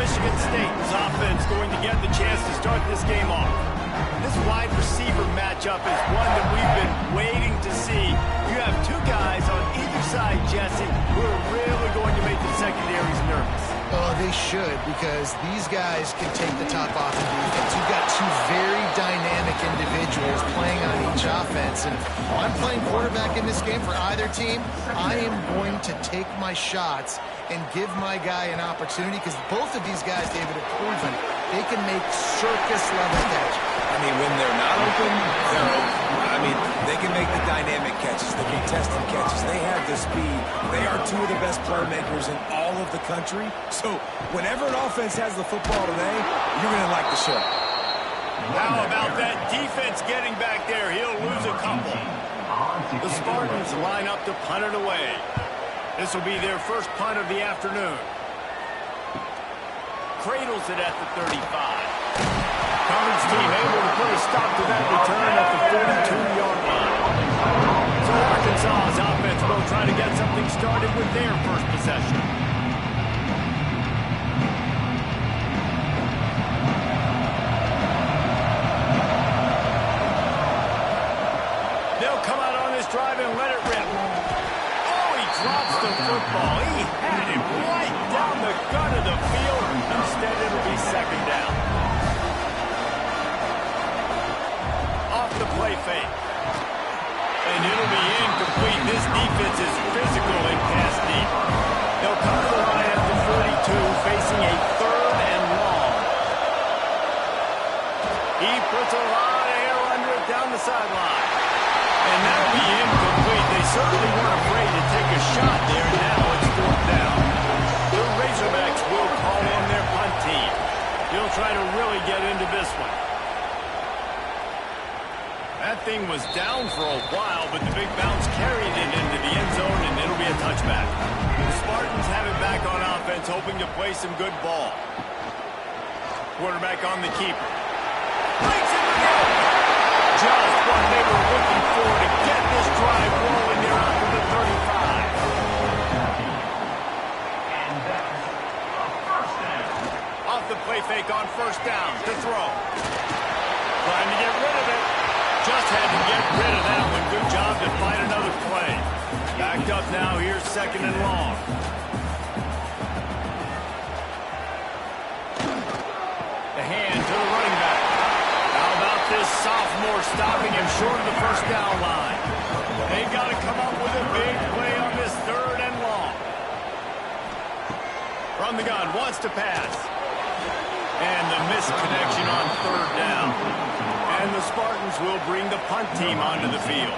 Michigan State's offense going to get the chance to start this game off. This wide receiver matchup is one that we've been waiting to see. You have two guys on either side, Jesse, who are really going to make the secondaries nervous. Oh, they should, because these guys can take the top off the defense. You've got two very dynamic individuals playing on each offense. And if I'm playing quarterback in this game for either team, I am going to take my shots and give my guy an opportunity, because both of these guys, David, have proven they can make circus-level catches. I mean, when they're not open, they're open. I mean, they can make the dynamic catches, the contested catches. They have the speed. They are two of the best playmakers in all of the country. So whenever an offense has the football today, you're going to like the show. How about that defense getting back there? He'll lose a couple. The Spartans line up to punt it away. This will be their first punt of the afternoon. Cradles it at the 35. Cummins' team able to put a stop to that return at the 42-yard line. So Arkansas's offense will try to get something started with their first possession. They'll come out on this drive and let it rip. Oh, he drops the football. He had it right down the gut of the field. Instead, it'll be second down. Off the play fake. And it'll be incomplete. This defense is physical and pass deep. They'll come to the line at the 42, facing a third and long. He puts a lot of air under it down the sideline. And that'll be incomplete. They certainly weren't afraid to take a shot there. Now it's fourth down. The Razorbacks will call on their punt team. He'll try to really get into this one. That thing was down for a while, but the big bounce carried it into the end zone, and it'll be a touchback. The Spartans have it back on offense, hoping to play some good ball. Quarterback on the keeper. Breaks it again. Just what they were looking for to get this drive rolling there out to the 35. And that's a first down. Off the play fake on first down to throw. Trying to get rid of it. Just had to get rid of that one. Good job to find another play. Backed up now. Here's second and long. The hand to the running back. How about this sophomore stopping him short of the first down line? They've got to come up with a big play on this third and long. From the gun, wants to pass. And the misconnection on third down. And the Spartans will bring the punt team onto the field.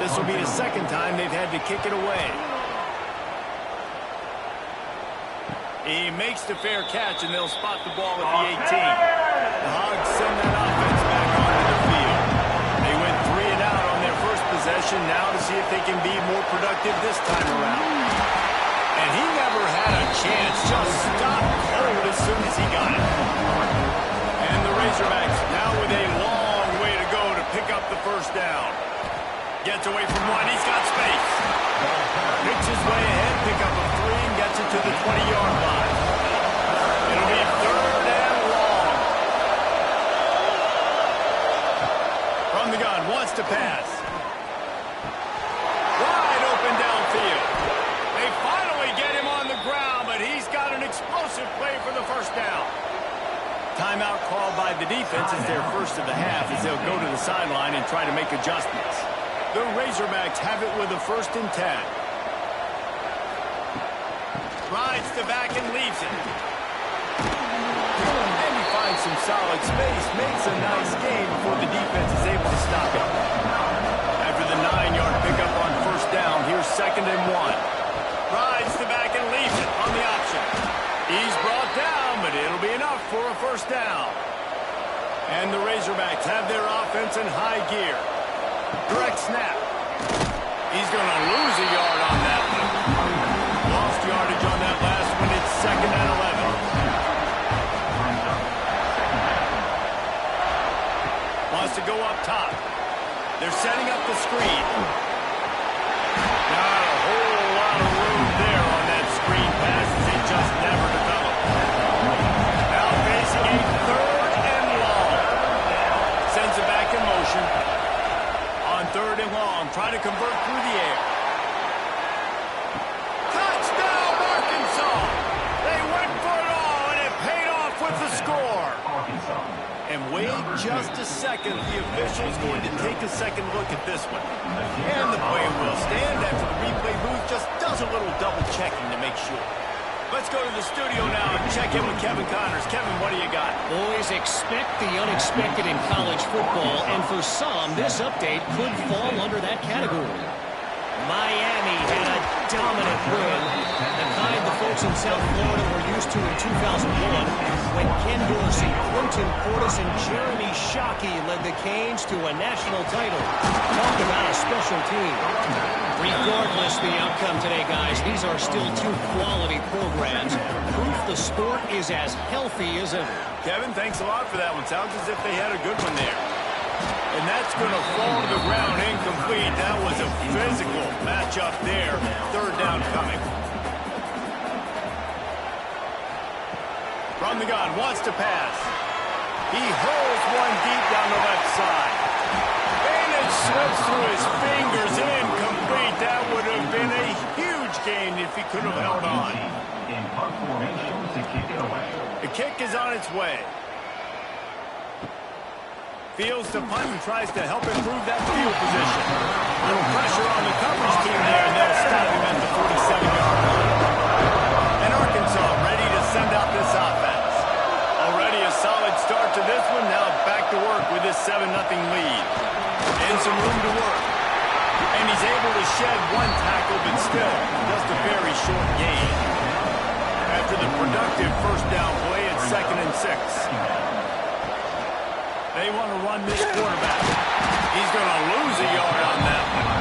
This will be the second time they've had to kick it away. He makes the fair catch, and they'll spot the ball at the 18. The Hogs send that offense back onto the field. They went 3 and out on their first possession, now to see if they can be more productive this time around. And he never had a chance, just stopped cold as soon as he got it. And the Razorbacks now with a long way to go to pick up the first down. Gets away from one, he's got space. Picks his way ahead, pick up a 3, and gets it to the 20-yard line. It'll be third and long. From the gun, wants to pass. Wide open downfield. They finally get him on the ground, but he's got an explosive play for the first down. Timeout called by the defense is their first of the half, as they'll go to the sideline and try to make adjustments. The Razorbacks have it with a 1st and 10. Rides the back and leaves it. And he finds some solid space, makes a nice gain before the defense is able to stop him. After the 9-yard pickup on first down, here's 2nd and 1. Rides the back and leaves it on the option. He's brought down, but it'll be enough for a first down. And the Razorbacks have their offense in high gear. Direct snap. He's going to lose a yard on that one. Lost yardage on that last one. It's 2nd and 11. Wants to go up top. They're setting up the screen. Not a whole lot of room there on that screen pass, as it just never developed. long, trying to convert through the air. Touchdown, Arkansas! They went for it all, and it paid off with the score. And wait just a second. The official's going to take a second look at this one. And the play will stand after the replay booth just does a little double checking to make sure. Let's go to the studio now and check in with Kevin Connors. Kevin, what do you got? Boys, expect the unexpected in college football, and for some, this update could fall under that category. Miami had a dominant win, the kind the folks in South Florida were used to in 2001 when Ken Dorsey, Quentin Portis, and Jeremy Shockey led the Canes to a national title. Talk about a special team. Regardless the outcome today, guys, these are still two quality programs. Proof the sport is as healthy as ever. Kevin, thanks a lot for that one. Sounds as if they had a good one there. And that's going to fall to the ground incomplete. That was a physical matchup there. Third down coming. From the gun, wants to pass. He holds one deep down the left side. And it slips through his fingers. Incomplete. That would have been a huge gain if he could have held on. In punt formation to kick it away. The kick is on its way. Fields to punt and tries to help improve that field position. Little pressure on the coverage team there, and they'll stop him at the 47-yard line. And Arkansas ready to send out this offense. Already a solid start to this one. Now back to work with this 7-0 lead. And some room to work. And he's able to shed one tackle, but still just a very short gain. After the productive first down play at 2nd and 6. They want to run this quarterback. He's going to lose a yard on that one.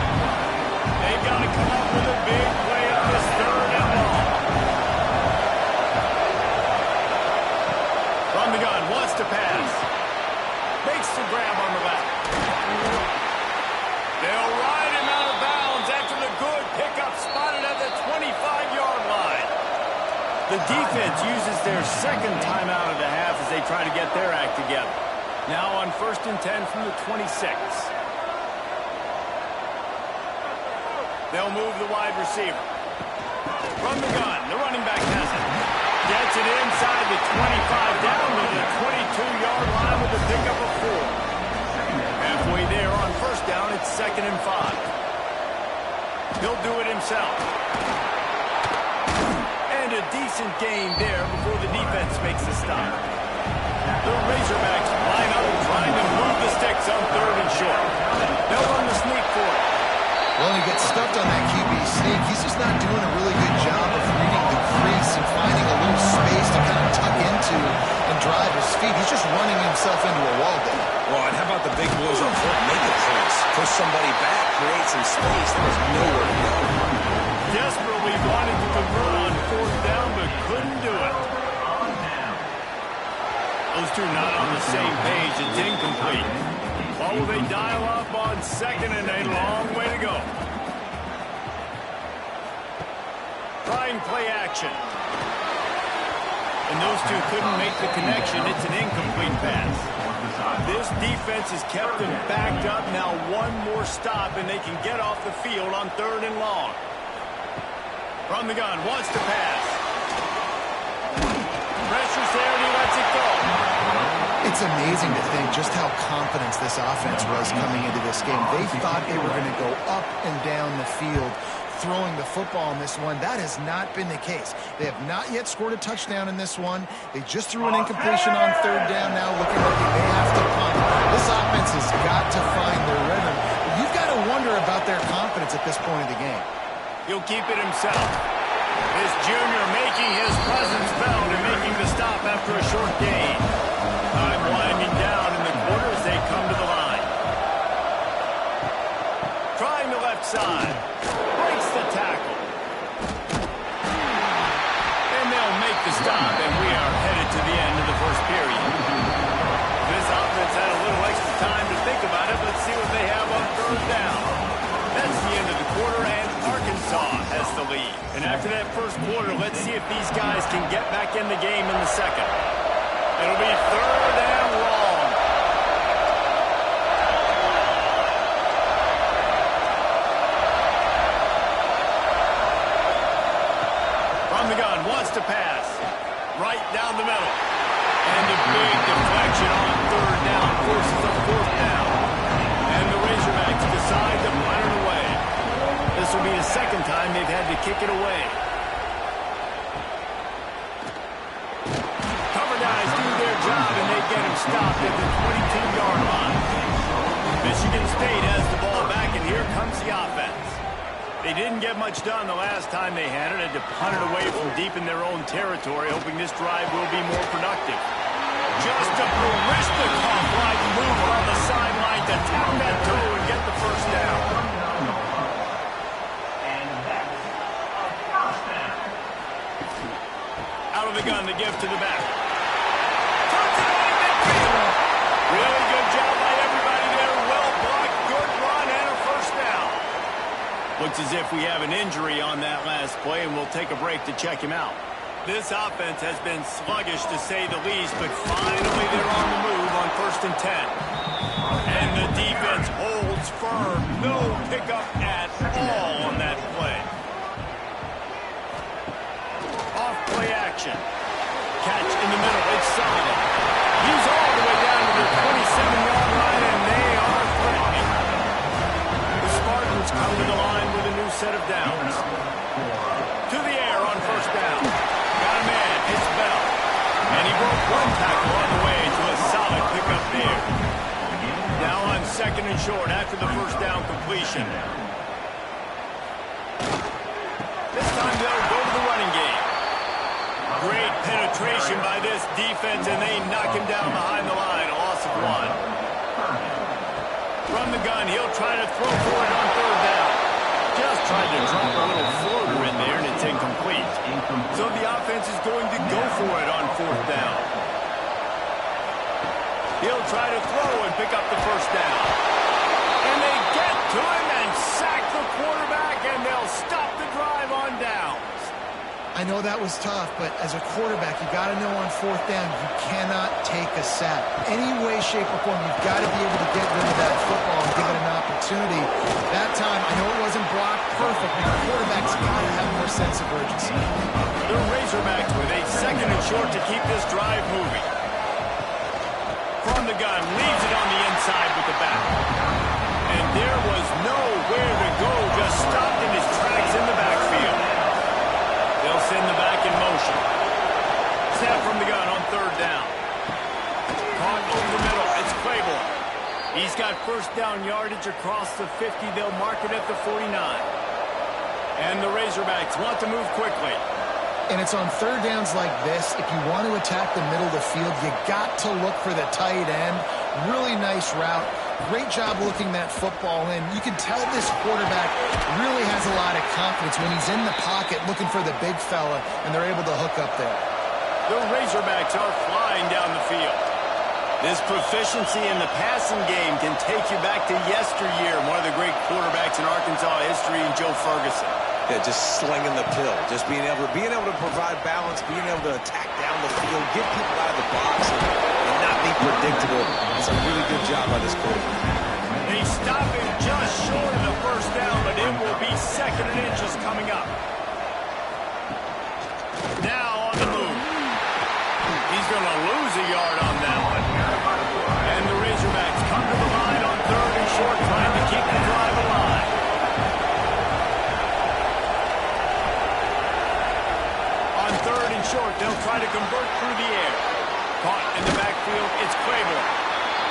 They've got to come up with a big play on this 3rd and long. From the gun, wants to pass. Makes the grab on the left. They'll ride him out of bounds after the good pickup spotted at the 25-yard line. The defense uses their second timeout of the half as they try to get their act together. Now on 1st and 10 from the 26. They'll move the wide receiver. From the gun, the running back has it. Gets it inside the 25, down to the 22-yard line with a pickup of 4. Halfway there on 1st down, it's 2nd and 5. He'll do it himself. And a decent gain there before the defense makes the stop. The Razorbacks line up trying to move the sticks on 3rd and short. They'll run the sneak for it. Well, he gets stuffed on that QB sneak. He's just not doing a really good job of reading the crease and finding a little space to kind of tuck into and drive his feet. He's just running himself into a wall there. Well, and how about the big boys up front? Make a place. Push somebody back, create some space. There's nowhere to go. Desperately wanted to convert on 4th down, but couldn't do it. Those two not on the same page. It's incomplete. What will they dial up on 2nd and a long way to go? Trying play action. And those two couldn't make the connection. It's an incomplete pass. This defense has kept them backed up. Now one more stop, and they can get off the field on 3rd and long. From the gun, wants to pass. Pressure's there, and he lets it go. It's amazing to think just how confident this offense was coming into this game. They thought they were going to go up and down the field throwing the football in this one. That has not been the case. They have not yet scored a touchdown in this one. They just threw an incompletion on 3rd down now, looking like they may have to punt. This offense has got to find their rhythm. You've got to wonder about their confidence at this point of the game. He'll keep it himself. This junior making his presence felt and making the stop after a short gain. Time winding down in the quarter as they come to the line. Trying the left side. Breaks the tackle. And they'll make the stop, and we are headed to the end of the first period. This offense had a little extra time to think about it. Let's see what they have on 3rd down. That's the end of the quarter, and Arkansas has the lead. And after that first quarter, let's see if these guys can get back in the game in the second. It'll be 3rd and long. the second time they've had to kick it away. Cover guys do their job, and they get him stopped at the 22-yard line. Michigan State has the ball back, and here comes the offense. They didn't get much done the last time they had it. Had to punt it away from deep in their own territory, hoping this drive will be more productive. Just a Barishnikov-like move on the sideline to tap that toe and get the first down. And that's a first down. Out of the gun, the give to the back. Turns it on midfield. Really good job by everybody there. Well blocked, good run, and a first down. Looks as if we have an injury on that last play, and we'll take a break to check him out. This offense has been sluggish, to say the least, but finally they're on the move on 1st and 10. And the defense holds firm. No pickup at all on that play. Off play action. Catch in the middle. It's Sullivan. He's all the way down to the 27-yard line, and they are threatening. The Spartans come to the line with a new set of downs. To the air on 1st down. Got a man. It's Bell. And he broke one tackle on the way to a solid pickup there. Now on 2nd and short after the first down completion. This time they'll go to the running game. Great penetration by this defense, and they knock him down behind the line. A loss of 1. From the gun, he'll try to throw for it on 3rd down. Just tried to drop a little floater in there, and it's incomplete. So the offense is going to go for it on 4th down. He'll try to throw and pick up the first down. And they get to him and sack the quarterback, and they'll stop the drive on downs. I know that was tough, but as a quarterback, you got to know on 4th down, you cannot take a sack. Any way, shape, or form, you've got to be able to get rid of that football and give it an opportunity. That time, I know it wasn't blocked perfect, but the quarterback's got to have more sense of urgency. The Razorbacks with a 2nd and short to keep this drive moving. From the gun, leaves it on the inside with the back. And there was nowhere to go, just stopped in his tracks in the backfield. They'll send the back in motion. Snap from the gun on 3rd down. Caught over the middle. It's Claiborne. He's got first down yardage across the 50. They'll mark it at the 49. And the Razorbacks want to move quickly. And it's on 3rd downs like this. If you want to attack the middle of the field, you got to look for the tight end. Really nice route. Great job looking that football in. You can tell this quarterback really has a lot of confidence when he's in the pocket looking for the big fella, and they're able to hook up there. The Razorbacks are flying down the field. This proficiency in the passing game can take you back to yesteryear, one of the great quarterbacks in Arkansas history, and Joe Ferguson. Yeah, just slinging the pill, just being able to provide balance, being able to attack down the field, get people out of the box, and not be predictable. It's a really good job by this quarterback. They stop him just short of the first down, but it will be 2nd and inches coming up. Now on the move. He's going to lose a yard on that one. And the Razorbacks come to the line on 3rd and short, trying to keep the drive alive. On 3rd and short, they'll try to convert through the air. Caught in the backfield, it's Claiborne.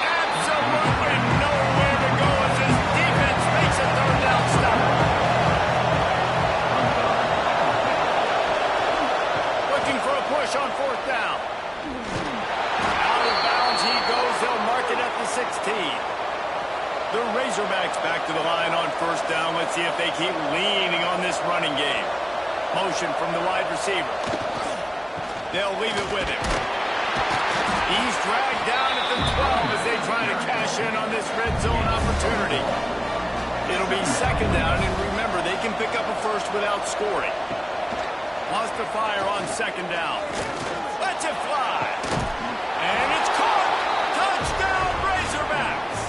Absolutely nowhere to go as his defense makes a 3rd down stop. Looking for a push on 4th down. Out of bounds he goes. They'll mark it at the 16. The Razorbacks back to the line on 1st down. Let's see if they keep leaning on this running game. Motion from the wide receiver. They'll leave it with him. He's dragged down at the 12 as they try to cash in on this red zone opportunity. It'll be 2nd down, and remember, they can pick up a first without scoring. Wants to fire on 2nd down. Lets it fly. And it's caught. Touchdown, Razorbacks.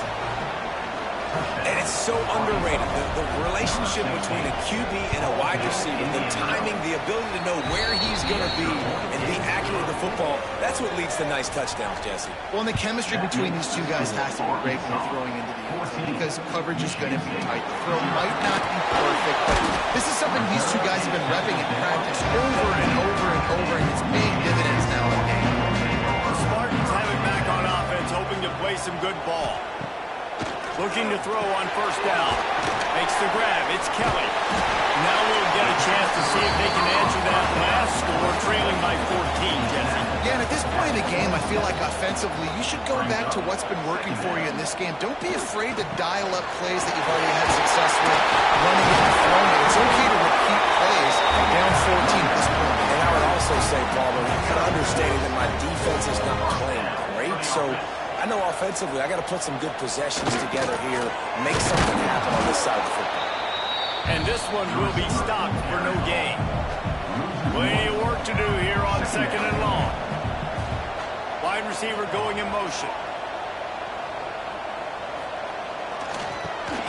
And it's so underrated. The relationship relationship between a QB and a wide receiver, the timing, the ability to know where he's going to be and be accurate with the football, that's what leads to nice touchdowns, Jesse. Well, and the chemistry between these two guys has to be great when they're throwing into the end zone because coverage is going to be tight. The throw might not be perfect, but this is something these two guys have been repping in practice over and over and over, and it's paying dividends now in the game. The Spartans have it back on offense, hoping to play some good ball. Looking to throw on first down. Makes the grab. It's Kelly. Now we'll get a chance to see if they can answer that last score, trailing by 14, Jesse. Yeah, and at this point in the game, I feel like offensively, you should go back to what's been working for you in this game. Don't be afraid to dial up plays that you've already had success with, running it and throwing it. It's okay to repeat plays down 14 at this point. And I would also say, Paul, you kind of understanding that my defense is not playing great, so I know offensively I got to put some good possessions together here, make something happen on this side of the football. And this one will be stopped for no gain. Plenty of work to do here on second and long. Wide receiver going in motion.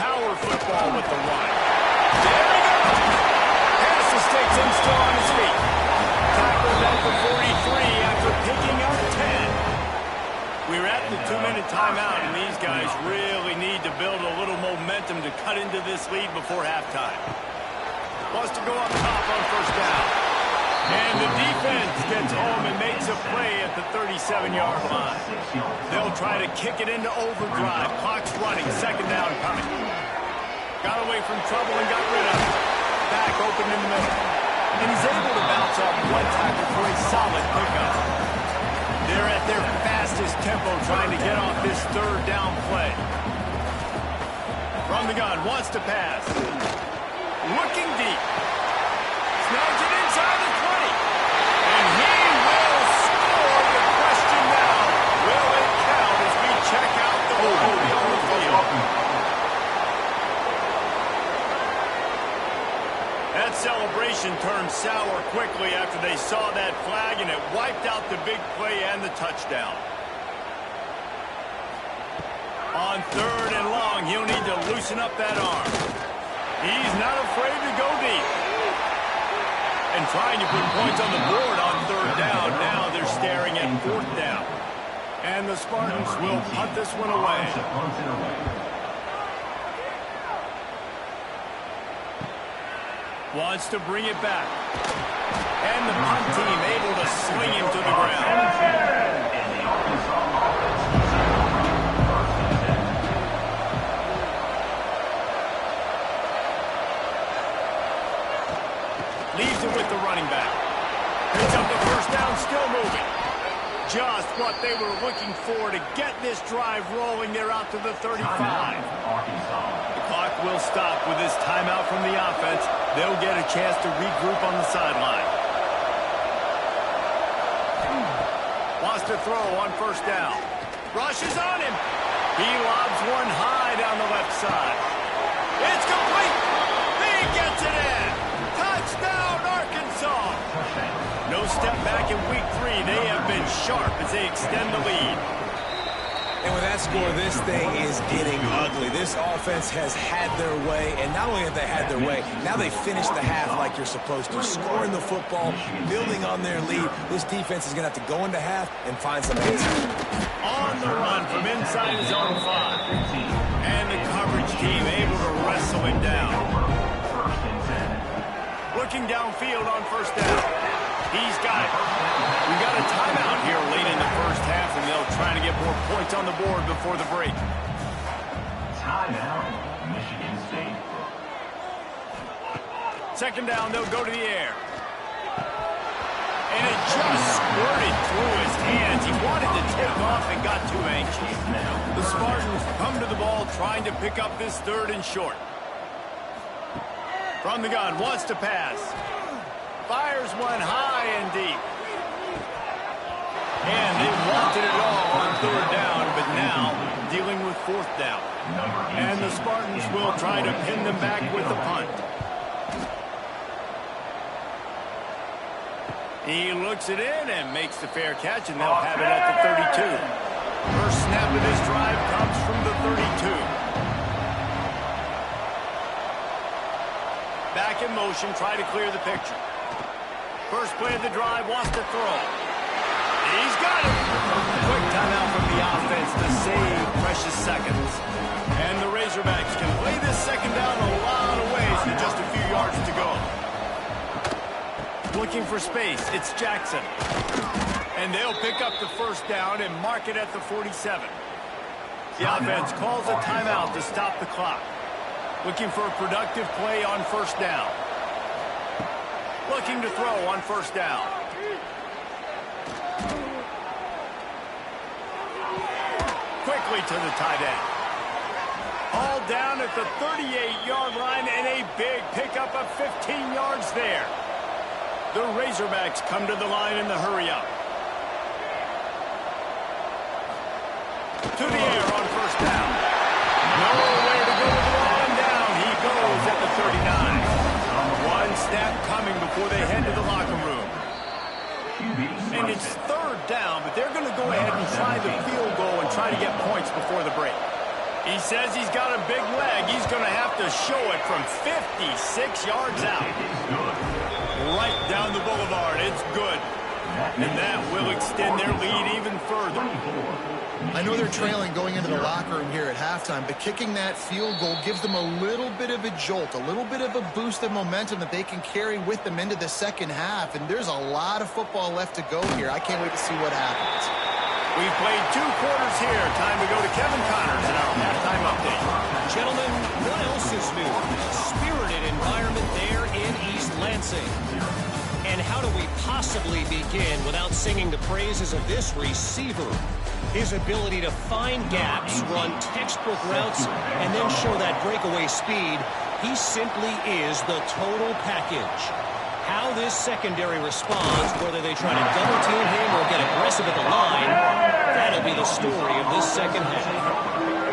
Power football with the run. There he goes. Pass escapes him, still on his feet. Tackled at the 43 after picking up 10. We're at the 2-minute timeout, and these guys really need to build a little momentum to cut into this lead before halftime. Wants to go up top on first down. And the defense gets home and makes a play at the 37-yard line. They'll try to kick it into overdrive. Clock's running, second down coming. Got away from trouble and got rid of it. Back open in the middle. And he's able to bounce off one tackle for a solid pickup. They're at their fastest tempo trying to get off this third down play. From the gun, wants to pass. Looking deep. Snags it inside the 20. And he will score. The question now, will it count as we check out the movie on the field? That celebration turned sour quickly after they saw that flag, and it wiped out the big play and the touchdown. On third and long, he'll need to loosen up that arm. He's not afraid to go deep. And trying to put points on the board on third down. Now they're staring at fourth down. And the Spartans will punt this one away. Wants to bring it back. And the punt team able to swing him to the ground. Leaves it with the running back. Picks up the first down, still moving. Just what they were looking for to get this drive rolling. They're out to the 35. The clock will stop with this timeout from the offense. They'll get a chance to regroup on the sideline. Wants to throw on first down. Rushes on him. He lobs one high down the left side. It's complete. He gets it in. Touchdown, Arkansas. No step back in week 3. They have been sharp as they extend the lead. And with that score, this thing is getting ugly. This offense has had their way, and not only have they had their way, now they finished the half like you're supposed to, scoring the football, building on their lead. This defense is going to have to go into half and find some answers. On the run from inside his own 5. And the coverage team able to wrestle him down. Looking downfield on first down. He's got it. We got a timeout here late in the first half, and they'll try to get more points on the board before the break. Timeout, Michigan State. Second down, they'll go to the air. And it just squirted through his hands. He wanted to take off and got too anxious. The Spartans come to the ball trying to pick up this third and short. From the gun, wants to pass. Fires one high and deep. And they wanted it all on third down, but now dealing with fourth down. And the Spartans will try to pin them back with the punt. He looks it in and makes the fair catch, and they'll have it at the 32. First snap of this drive comes from the 32. back in motion, try to clear the picture. First play of the drive, wants to throw. He's got it. Quick timeout from the offense to save precious seconds. And the Razorbacks can play this second down a lot of ways with just a few yards to go. Looking for space, it's Jackson. And they'll pick up the first down and mark it at the 47. The offense calls a timeout to stop the clock. Looking for a productive play on first down. Looking to throw on first down. Quickly to the tight end. All down at the 38-yard line and a big pickup of 15 yards there. The Razorbacks come to the line in the hurry-up. To the air on first down. Nowhere to go with the ball and down. He goes at the 39. One snap coming before they head to the locker room. And it's third down, but they're going to go ahead and try the field goal and try to get points before the break. He says he's got a big leg. He's going to have to show it from 56 yards out. Right down the boulevard. It's good. And that will extend their lead even further. I know they're trailing going into the locker room here at halftime, but kicking that field goal gives them a little bit of a jolt, a little bit of a boost of momentum that they can carry with them into the second half. And there's a lot of football left to go here. I can't wait to see what happens. We've played 2 quarters here. Time to go to Kevin Connors in our halftime update. Gentlemen, what else is new? A spirited environment there in East Lansing. And how do we possibly begin without singing the praises of this receiver? His ability to find gaps, run textbook routes, and then show that breakaway speed. He simply is the total package. How this secondary responds, whether they try to double-team him or get aggressive at the line, that'll be the story of this second half.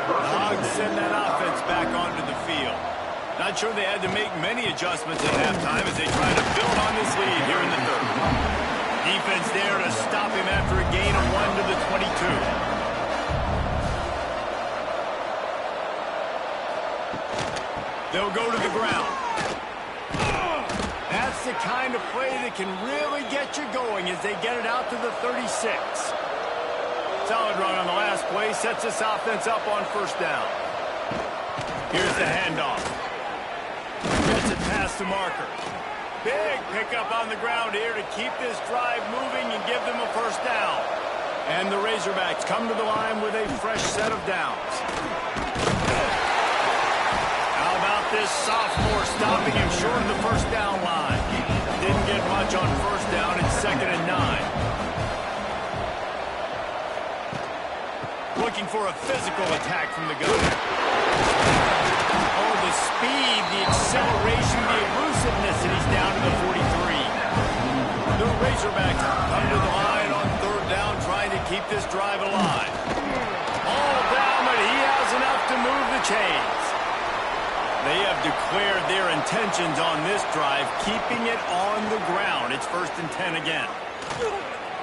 The Hogs send that offense back onto the field. Not sure they had to make many adjustments at halftime as they try to build on this lead here in the third. Defense there to stop him after a gain of 1 to the 22. They'll go to the ground. That's the kind of play that can really get you going as they get it out to the 36. Solid run on the last play. Sets this offense up on first down. Here's the handoff. Gets it past the marker. Big pickup on the ground here to keep this drive moving and give them a first down. And the Razorbacks come to the line with a fresh set of downs. How about this sophomore stopping him short of the first down line? Didn't get much on first down. It's 2nd and 9. Looking for a physical attack from the gun. Oh, the speed, the acceleration, the elusiveness, and he's down to the 43. The Razorbacks come to the line on third down, trying to keep this drive alive. All down, but he has enough to move the chains. They have declared their intentions on this drive, keeping it on the ground. It's 1st and 10 again.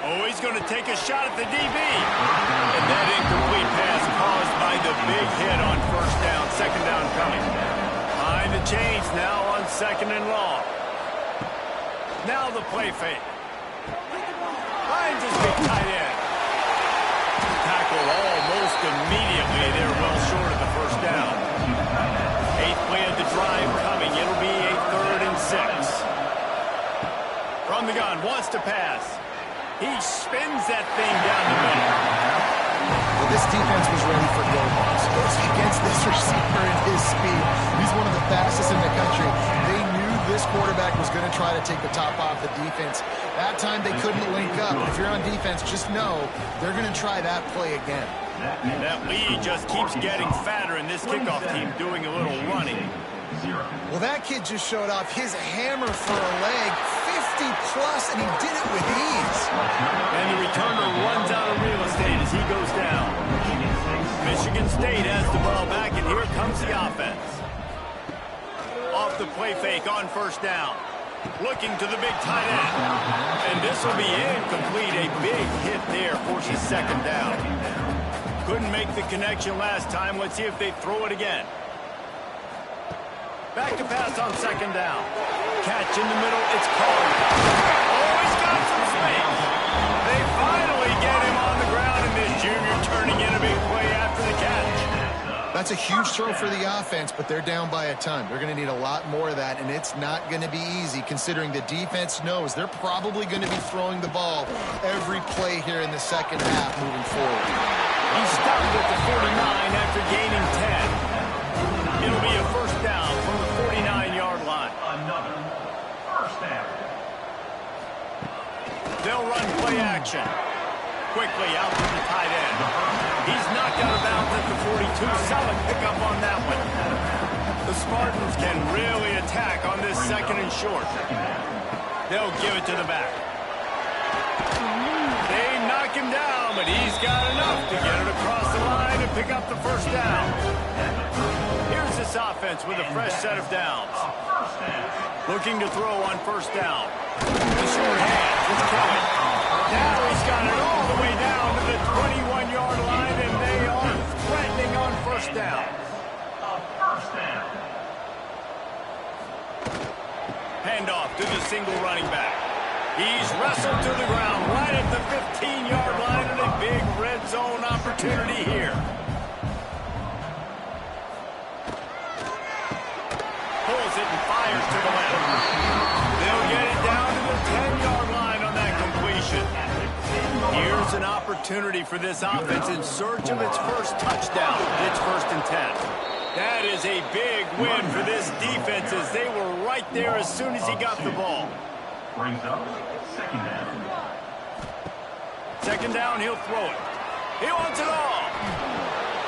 Oh, he's going to take a shot at the DB. And that incomplete pass caused by the big hit on first down. 2nd down coming. Behind the chains now on 2nd and long. Now the play fake. Finds his big tight end. Tackle almost immediately. They're well short of the first down. 8th play of the drive coming. It'll be a 3rd and 6. From the gun, wants to pass. He spins that thing down the middle. Well, this defense was ready for goal balls. Against this receiver and his speed. He's one of the fastest in the country. They knew this quarterback was going to try to take the top off the defense. That time they couldn't link up. If you're on defense, just know they're going to try that play again. That lead just keeps getting fatter, and this kickoff team doing a little running. Well, that kid just showed off his hammer for a leg, 50-plus, and he did it with ease. And the returner runs out of real estate as he goes down. Michigan State has the ball back, and here comes the offense. Off the play fake on first down. Looking to the big tight end. And this will be incomplete. A big hit there forces 2nd down. Couldn't make the connection last time. Let's see if they throw it again. Back to pass on second down. Catch in the middle. It's caught. Oh, he's got some space. They finally get him on the ground, and this junior turning in a big play after the catch. That's a huge throw for the offense, but they're down by a ton. They're going to need a lot more of that, and it's not going to be easy considering the defense knows they're probably going to be throwing the ball every play here in the second half moving forward. He stopped at the 49 after gaining 10. It'll be a first down from the 49-yard line. Another first down. They'll run play action. Quickly out to the tight end. He's knocked out of bounds at the 42. Solid pickup on that one. The Spartans can really attack on this second and short. They'll give it to the back. They knock him down, but he's got enough to get it across the line and pick up the first down. Here's this offense with a fresh set of downs. Looking to throw on first down. The short hand is coming. Now he's got it all the way down to the 21-yard line, and they are threatening on first down. Handoff to the single running back. He's wrestled to the ground right at the 15-yard line, and a big red zone opportunity here. Pulls it and fires to the left. They'll get it down to the 10-yard line on that completion. Here's an opportunity for this offense in search of its first touchdown. It's first and 10. That is a big win for this defense as they were right there as soon as he got the ball. Brings up second down. Second down, he'll throw it. He wants it all.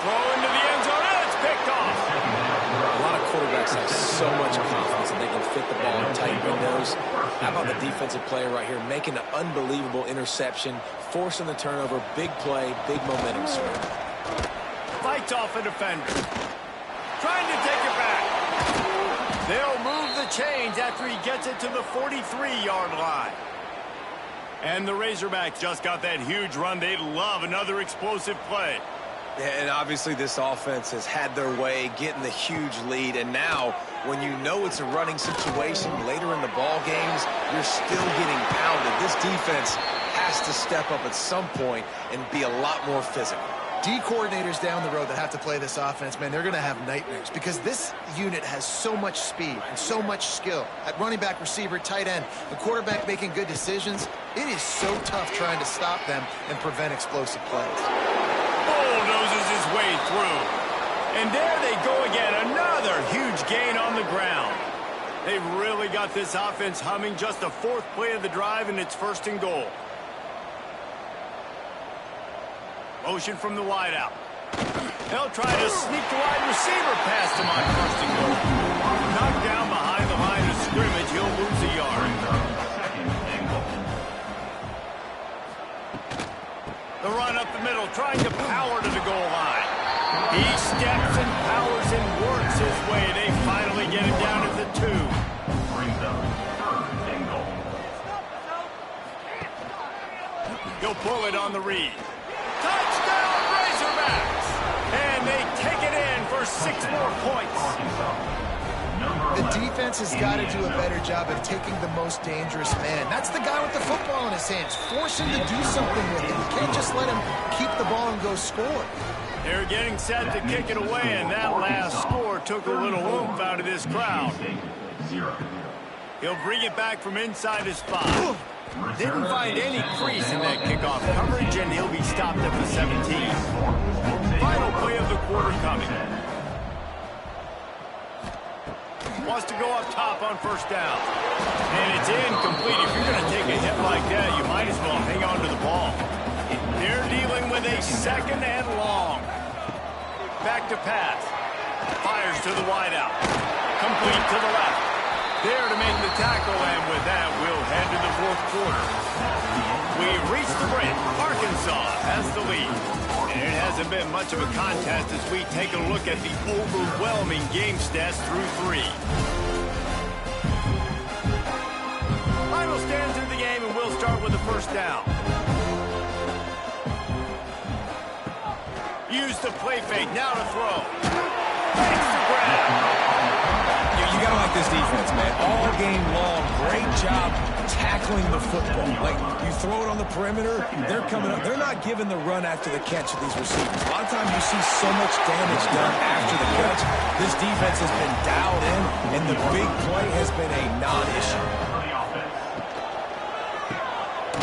Throw into the end zone, and it's picked off. A lot of quarterbacks have so much confidence that they can fit the ball in tight windows. How about the defensive player right here making an unbelievable interception, forcing the turnover, big play, big momentum swing. Fights off a defender. Trying to take it back. They'll move the chains after he gets it to the 43-yard line. And the Razorbacks just got that huge run. They love another explosive play. Yeah, and obviously this offense has had their way, getting the huge lead. And now, when you know it's a running situation later in the ball games, you're still getting pounded. This defense has to step up at some point and be a lot more physical. D coordinators down the road that have to play this offense, man, they're going to have nightmares because this unit has so much speed and so much skill. At running back, receiver, tight end, the quarterback making good decisions, it is so tough trying to stop them and prevent explosive plays. Bulldozes his way through. And there they go again, another huge gain on the ground. They've really got this offense humming. Just the fourth play of the drive, and it's first and goal. Motion from the wideout. They'll try to sneak the wide receiver past him on first and goal. Knocked down behind the line of scrimmage. He'll lose a yard. The run up the middle, trying to power to the goal line. He steps and powers and works his way. They finally get him down at the 2. Brings up third and goal. He'll pull it on the read. Touchdown, Razorbacks! And they take it in for 6 more points. The defense has got to do a better job of taking the most dangerous man. That's the guy with the football in his hands. Force him to do something with it. You can't just let him keep the ball and go score. They're getting set to kick it away, and that last score took a little oomph out of this crowd. He'll bring it back from inside his 5. Didn't find any crease in that kickoff coverage, and he'll be stopped at the 17. Final play of the quarter coming. Wants to go up top on first down. And it's incomplete. If you're going to take a hit like that, you might as well hang on to the ball. They're dealing with a second and long. Back to pass. Fires to the wideout. Complete to the left. There to make the tackle, and with that, we'll head to the fourth quarter. We've reached the break. Arkansas has the lead. And it hasn't been much of a contest as we take a look at the overwhelming game stats through 3. Final stands in the game, and we'll start with the first down. Use the play fake, now to throw. Makes the grab. You like this defense, man. All game long, great job tackling the football. Like, you throw it on the perimeter, they're coming up. They're not giving the run after the catch of these receivers. A lot of times you see so much damage done after the catch. This defense has been dialed in, and the big play has been a non-issue.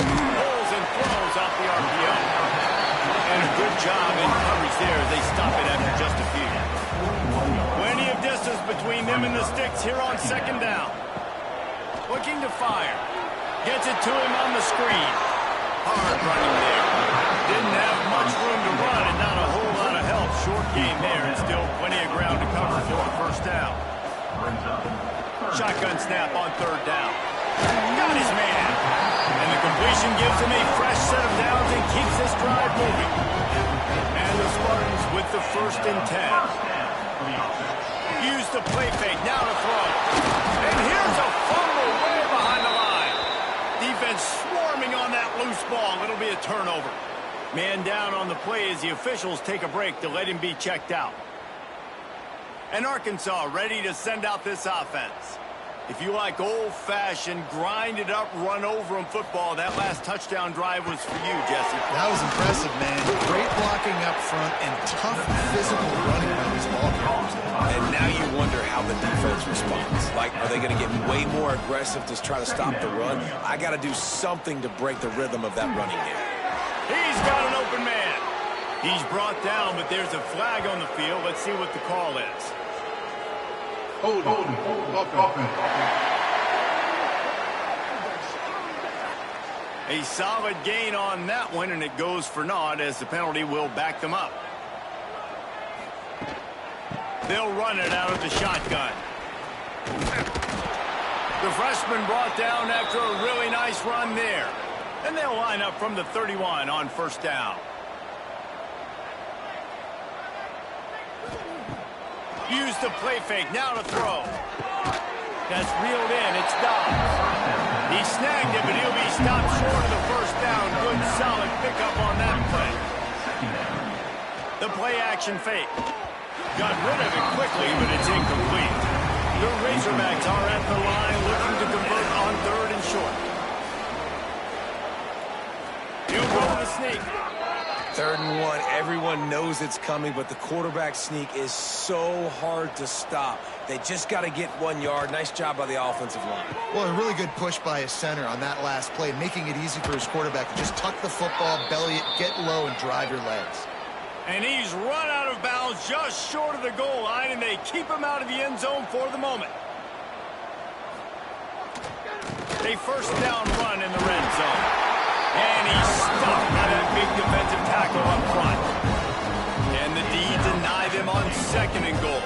Pulls and throws off the RPO. And a good job in coverage there as they stop it after just a few. Plenty of distance between them and the sticks here on second down. Looking to fire. Gets it to him on the screen. Hard running there. Didn't have much room to run and not a whole lot of help. Short game there and still plenty of ground to cover for a first down. Shotgun snap on third down. Got his man. And the completion gives him a fresh set of downs and keeps this drive moving. And the Spartans with the 1st and 10. Use the play fake. Now to throw. And here's a fumble way behind the line. Defense swarming on that loose ball. It'll be a turnover. Man down on the play as the officials take a break to let him be checked out. And Arkansas ready to send out this offense. If you like old-fashioned, grind-it-up, run-over-'em football, that last touchdown drive was for you, Jesse. That was impressive, man. Great blocking up front and tough physical running by these ball carriers. And now you wonder how the defense responds. Like, are they going to get way more aggressive to try to stop the run? I got to do something to break the rhythm of that running game. He's got an open man. He's brought down, but there's a flag on the field. Let's see what the call is. Hold offense. A solid gain on that one, and it goes for naught as the penalty will back them up. They'll run it out of the shotgun. The freshman brought down after a really nice run there. And they'll line up from the 31 on first down. Use the play fake, now to throw. That's reeled in, it's Dobbs. He snagged it, but he'll be stopped short of the first down. Good, solid pickup on that play. The play action fake. Got rid of it quickly, but it's incomplete. The Razorbacks are at the line looking to convert on 3rd and short. He'll go to the sneak. 3rd and 1, everyone knows it's coming, but the quarterback sneak is so hard to stop. They just got to get 1 yard. Nice job by the offensive line. Well, a really good push by his center on that last play, making it easy for his quarterback to just tuck the football, belly it, get low, and drive your legs. And he's run out of bounds just short of the goal line, and they keep him out of the end zone for the moment. A first down run in the red zone. And he's stopped by that big defensive tackle up front. And the D deny them on 2nd and goal.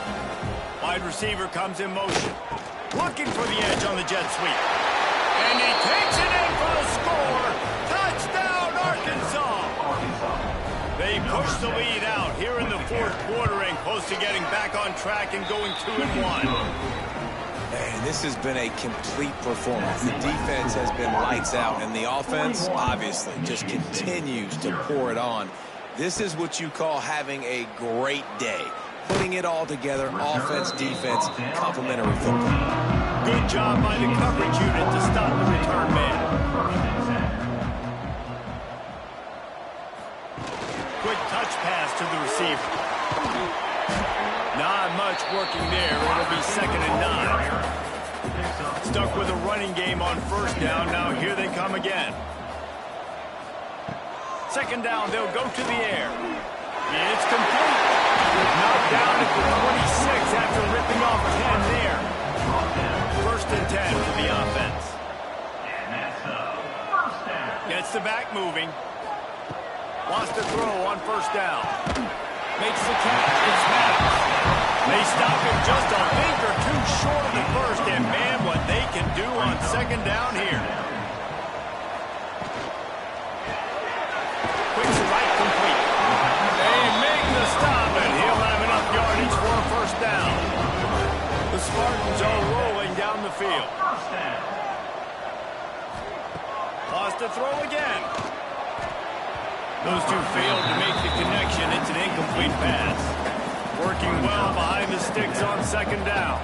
Wide receiver comes in motion. Looking for the edge on the jet sweep. And he takes it in for the score. Touchdown, Arkansas. They push the lead out here in the 4th quarter and close to getting back on track and going 2-1. Man, this has been a complete performance. The defense has been lights out, and the offense, obviously, just continues to pour it on. This is what you call having a great day. Putting it all together, offense, defense, complementary football. Good job by the coverage unit to stop the return man. Quick touch pass to the receiver. Not much working there. It'll be 2nd and 9. Stuck with a running game on first down. Now here they come again. 2nd down, they'll go to the air. It's complete. Knocked down at the 26 after ripping off 10 there. 1st and 10 for the offense. Gets the back moving. Wants to throw on first down. Makes the catch. It's Maddox. They stop him just a link or two short of the first, and man, what they can do on 2nd down here. Quick's right complete. They make the stop, and he'll have enough yardage for a first down. The Spartans are rolling down the field. Lost to throw again. Those two failed to make the connection. It's an incomplete pass. Working well behind the sticks on 2nd down.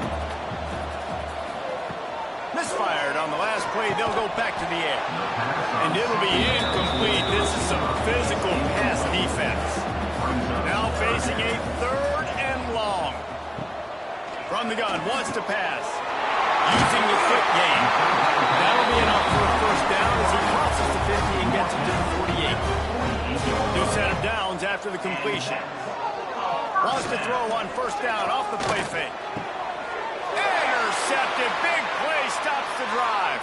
misfired on the last play. They'll go back to the air. And it'll be incomplete. This is some physical pass defense. Now facing a 3rd and long. From the gun, wants to pass. Using the quick game. That'll be enough for a first down as he crosses the 50 and gets it to the 48. New set of downs after the completion. Wants to throw on first down off the play fake. Intercepted. Big play stops the drive.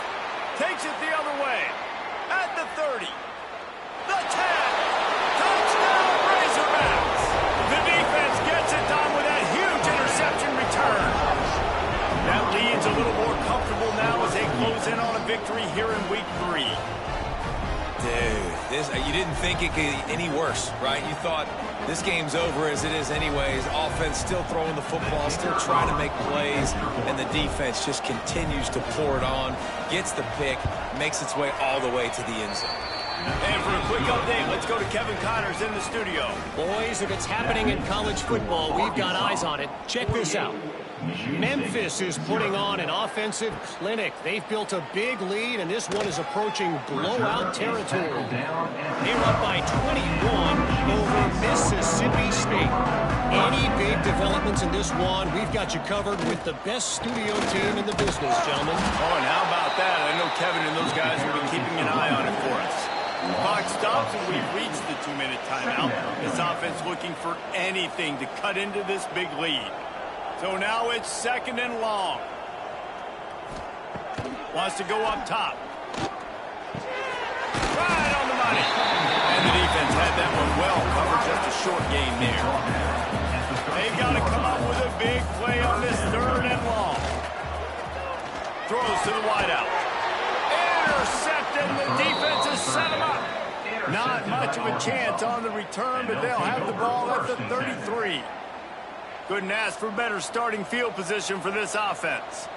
Takes it the other way. At the 30. The 10. Touchdown Razorbacks. The defense gets it done with that huge interception return. That lead's a little more comfortable now as they close in on a victory here in week 3. Dude, you didn't think it could get any worse, right? You thought this game's over as it is anyways. Offense still throwing the football, still trying to make plays, and the defense just continues to pour it on, gets the pick, makes its way all the way to the end zone. And for a quick update, let's go to Kevin Connors in the studio. Boys, if it's happening in college football, we've got eyes on it. Check this out. Memphis is putting on an offensive clinic. They've built a big lead, and this one is approaching blowout territory. They're up by 21 over Mississippi State. Any big developments in this one, we've got you covered with the best studio team in the business, gentlemen. Oh, and how about that? I know Kevin and those guys will be keeping an eye on it for us. Clock stops and we've reached the 2-minute timeout. This offense looking for anything to cut into this big lead. So now it's 2nd and long. Wants to go up top. Right on the money. And the defense had that one well covered. Just a short gain there. They've got to come up with a big play on this 3rd and long. Throws to the wideout. Intercepted. The defense has set him up. Not much of a chance on the return, but they'll have the ball at the 33. Couldn't ask for better starting field position for this offense.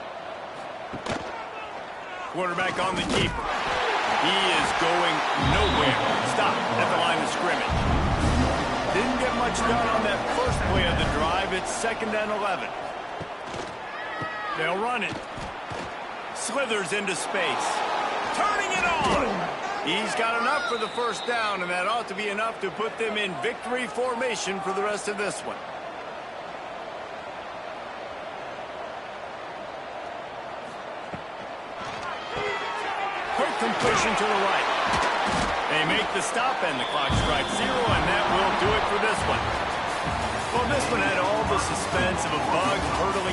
Quarterback on the keeper. He is going nowhere. Stop at the line of scrimmage. Didn't get much done on that first play of the drive. It's 2nd and 11. They'll run it. Slithers into space. Turning it on. He's got enough for the first down, and that ought to be enough to put them in victory formation for the rest of this one. Quick completion to the right. They make the stop, and the clock strikes 0, and that will do it for this one. Well, this one had all the suspense of a bug hurtling